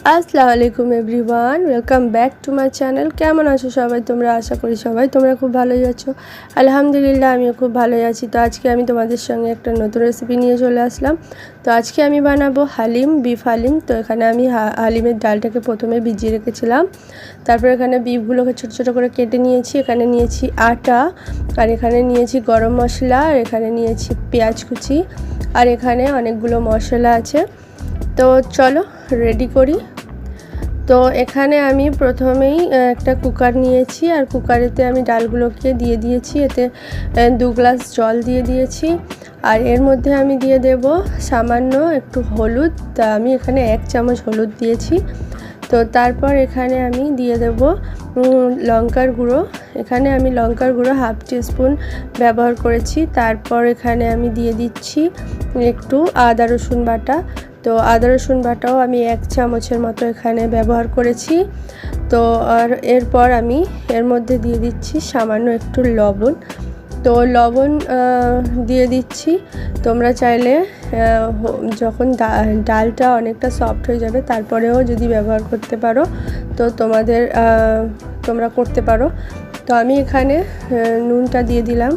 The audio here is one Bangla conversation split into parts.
আসসালামু আলাইকুম everyone, welcome back to my channel. কেমন আছো সবাই তোমরা? আশা করি সবাই তোমরা খুব ভালোই আছো। আলহামদুলিল্লাহ আমিও খুব ভালোই আছি। তো আজকে আমি তোমাদের সঙ্গে একটা নতুন রেসিপি নিয়ে চলে আসলাম। তো আজকে আমি বানাবো হালিম, বিফ হালিম। তো এখানে আমি হালিমের ডালটাকে প্রথমে ভিজিয়ে রেখেছিলাম। তারপর এখানে বিফগুলোকে ছোটো ছোটো করে কেটে নিয়েছি। এখানে নিয়েছি আটা, আর এখানে নিয়েছি গরম মশলা, আর এখানে নিয়েছি পেঁয়াজ কুচি, আর এখানে অনেকগুলো মশলা আছে। তো চলো রেডি করি। তো এখানে আমি প্রথমেই একটা কুকার নিয়েছি, আর কুকারেতে আমি ডালগুলোকে দিয়ে দিয়েছি। এতে 2 গ্লাস জল দিয়ে দিয়েছি, আর এর মধ্যে আমি দিয়ে দেব সামান্য একটু হলুদ। তা আমি এখানে 1 চামচ হলুদ দিয়েছি। তো তারপর এখানে আমি দিয়ে দেব লঙ্কার গুঁড়ো। এখানে আমি লঙ্কার গুঁড়ো 1/2 টিস্পুন ব্যবহার করেছি। তারপর এখানে আমি দিয়ে দিচ্ছি একটু আদা রসুন বাটা। তো আদা রসুন বাটাও আমি 1 চামচের মতো এখানে ব্যবহার করেছি। তো আর এরপর আমি এর মধ্যে দিয়ে দিচ্ছি সামান্য একটু লবণ। তো লবণ দিয়ে দিচ্ছি। তোমরা চাইলে যখন ডালটা অনেকটা সফট হয়ে যাবে তারপরেও যদি ব্যবহার করতে পারো, তো তোমরা করতে পারো। তো আমি এখানে নুনটা দিয়ে দিলাম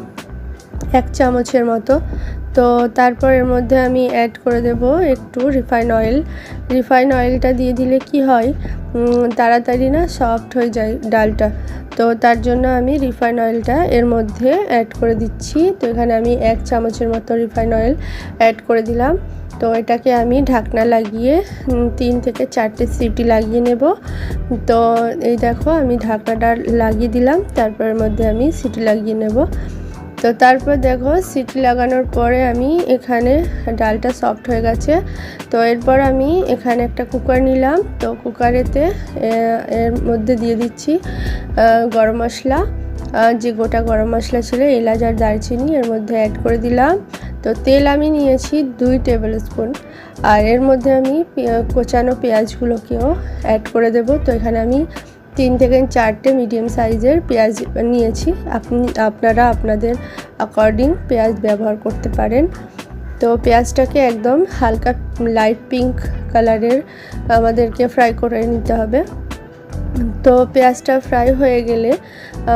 1 চামচের মতো। তো তারপর এর মধ্যে আমি অ্যাড করে দেব একটু রিফাইন অয়েল। রিফাইন অয়েলটা দিয়ে দিলে কি হয়, তাড়াতাড়ি না সফট হয়ে যায় ডালটা। তো তার জন্য আমি রিফাইন অয়েলটা এর মধ্যে অ্যাড করে দিচ্ছি। তো এখানে আমি 1 চামচের মতো রিফাইন অয়েল অ্যাড করে দিলাম। তো এটাকে আমি ঢাকনা লাগিয়ে 3 থেকে 4টে সিটি লাগিয়ে নেব। তো এই দেখো আমি ঢাকনাটা লাগিয়ে দিলাম, তারপরের মধ্যে আমি সিটি লাগিয়ে নেব। তো তারপর দেখো সিটি লাগানোর পরে আমি এখানে ডালটা সফট হয়ে গেছে। তো এরপর আমি এখানে একটা কুকার নিলাম। তো কুকারেতে এর মধ্যে দিয়ে দিচ্ছি গরম মশলা, যে গোটা গরম মশলা ছিল, এলাচ আর দারচিনি এর মধ্যে অ্যাড করে দিলাম। তো তেল আমি নিয়েছি 2 টেবিল স্পুন, আর এর মধ্যে আমি কোচানো পেঁয়াজগুলোকেও অ্যাড করে দেব। তো এখানে আমি 3 থেকে 4টে মিডিয়াম সাইজের পেঁয়াজ নিয়েছি। আপনারা আপনাদের অ্যাকর্ডিং পেঁয়াজ ব্যবহার করতে পারেন। তো পেঁয়াজটাকে একদম হালকা লাইট পিঙ্ক কালারের আমাদেরকে ফ্রাই করে নিতে হবে। তো পেঁয়াজটা ফ্রাই হয়ে গেলে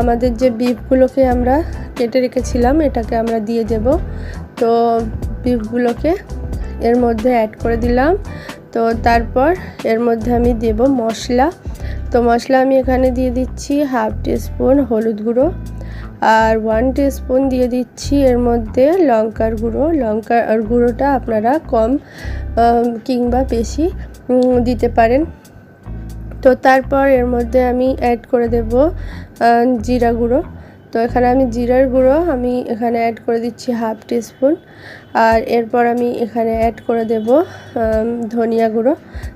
আমাদের যে বিফগুলোকে আমরা কেটে রেখেছিলাম এটাকে আমরা দিয়ে দেব। তো বিফগুলোকে এর মধ্যে অ্যাড করে দিলাম। তো তারপর এর মধ্যে আমি দেব মশলা। তো মশলা আমি এখানে দিয়ে দিচ্ছি 1/2 টিস্পুন হলুদ গুঁড়ো, আর 1 টিস্পুন দিয়ে দিচ্ছি এর মধ্যে লঙ্কার গুঁড়ো। লঙ্কার গুঁড়োটা আপনারা কম কিংবা বেশি দিতে পারেন। তো তারপর এর মধ্যে আমি অ্যাড করে দেব জিরা গুঁড়ো। তো এখানে আমি জিরার গুঁড়ো আমি এখানে অ্যাড করে দিচ্ছি 1/2 টিস্পুন, আর এরপর আমি এখানে অ্যাড করে দেব ধনিয়া গুঁড়ো।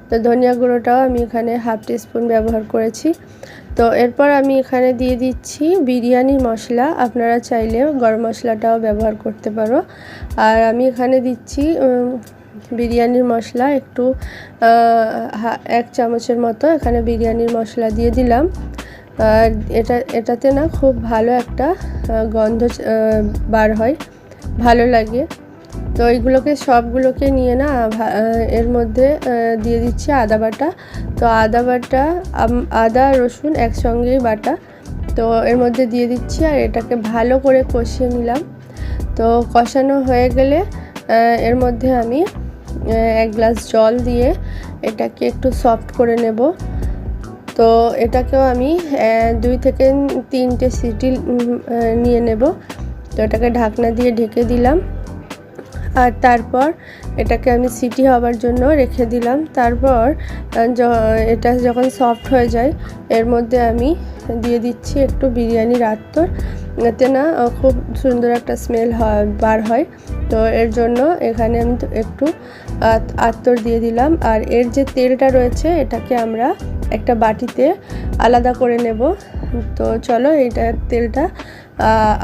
তো ধনিয়া গুঁড়োটাও আমি এখানে 1/2 টিস্পুন ব্যবহার করেছি। তো এরপর আমি এখানে দিয়ে দিচ্ছি বিরিয়ানি মশলা। আপনারা চাইলে গরম মশলাটাও ব্যবহার করতে পারো। আর আমি এখানে দিচ্ছি বিরিয়ানির মশলা একটু 1 চামচের মতো এখানে বিরিয়ানির মশলা দিয়ে দিলাম। আর এটাতে না খুব ভালো একটা গন্ধ বার হয়, ভালো লাগে। তো এইগুলোকে সবগুলোকে নিয়ে না এর মধ্যে দিয়ে দিচ্ছি আদা বাটা। তো আদা রসুন একসঙ্গেই বাটা। তো এর মধ্যে দিয়ে দিচ্ছি, আর এটাকে ভালো করে কষিয়ে নিলাম। তো কষানো হয়ে গেলে এর মধ্যে আমি 1 গ্লাস জল দিয়ে এটাকে একটু সফট করে নেব। তো এটাকেও আমি 2 থেকে 3টে সিটি নিয়ে নেব। তো এটাকে ঢাকনা দিয়ে ঢেকে দিলাম, আর তারপর এটাকে আমি সিটি হওয়ার জন্য রেখে দিলাম। তারপর এটা যখন সফট হয়ে যায় এর মধ্যে আমি দিয়ে দিচ্ছি একটু বিরিয়ানির আতর। এতে না খুব সুন্দর একটা স্মেল বার হয়। তো এর জন্য এখানে আমি একটু আতর দিয়ে দিলাম। আর এর যে তেলটা রয়েছে এটাকে আমরা একটা বাটিতে আলাদা করে নেব। তো চলো এইটা তেলটা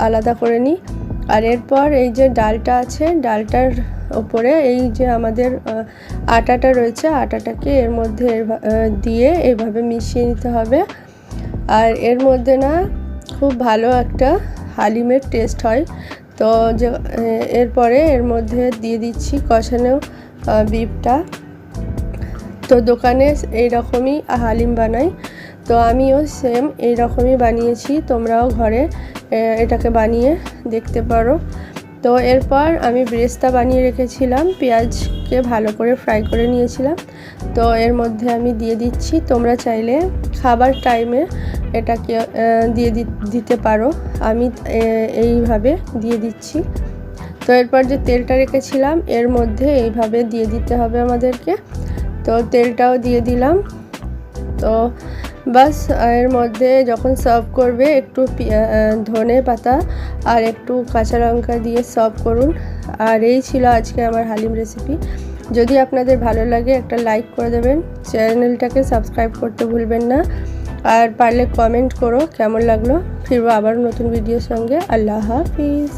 আলাদা করে নিই। আর এরপর এই যে ডালটা আছে, ডালটার ওপরে এই যে আমাদের আটাটা রয়েছে, আটাটাকে এর মধ্যে দিয়ে এভাবে মিশিয়ে নিতে হবে। আর এর মধ্যে না খুব ভালো একটা হালিমের টেস্ট হয়। তো এরপরে এর মধ্যে দিয়ে দিচ্ছি কষানো বিফটা। তো দোকানে এই রকমই হালিম বানাই, তো আমিও সেম এই রকমই বানিয়েছি, তোমরাও ঘরে এটাকে বানিয়ে দেখতে পারো। তো এরপর আমি ব্রেস্তা বানিয়ে রেখেছিলাম, পেঁয়াজকে ভালো করে ফ্রাই করে নিয়েছিলাম। তো এর মধ্যে আমি দিয়ে দিচ্ছি, তোমরা চাইলে খাবার টাইমে এটাকে দিতে পারো, আমি এইভাবে দিয়ে দিচ্ছি। তো এরপর যে তেলটা রেখেছিলাম এর মধ্যে এইভাবে দিয়ে দিতে হবে আমাদেরকে। তো তেলটাও দিয়ে দিলাম। তো বাস এর মধ্যে যখন সার্ভ করবে একটু ধনে পাতা আর একটু কাঁচা লঙ্কা দিয়ে সার্ভ করুন। আর এই ছিল আজকে আমার হালিম রেসিপি। যদি আপনাদের ভালো লাগে একটা লাইক করে দেবেন, চ্যানেলটাকে সাবস্ক্রাইব করতে ভুলবেন না, আর পারলে কমেন্ট করো কেমন লাগলো। ফিরবো আবার নতুন ভিডিওর সঙ্গে। আল্লাহ হাফিজ।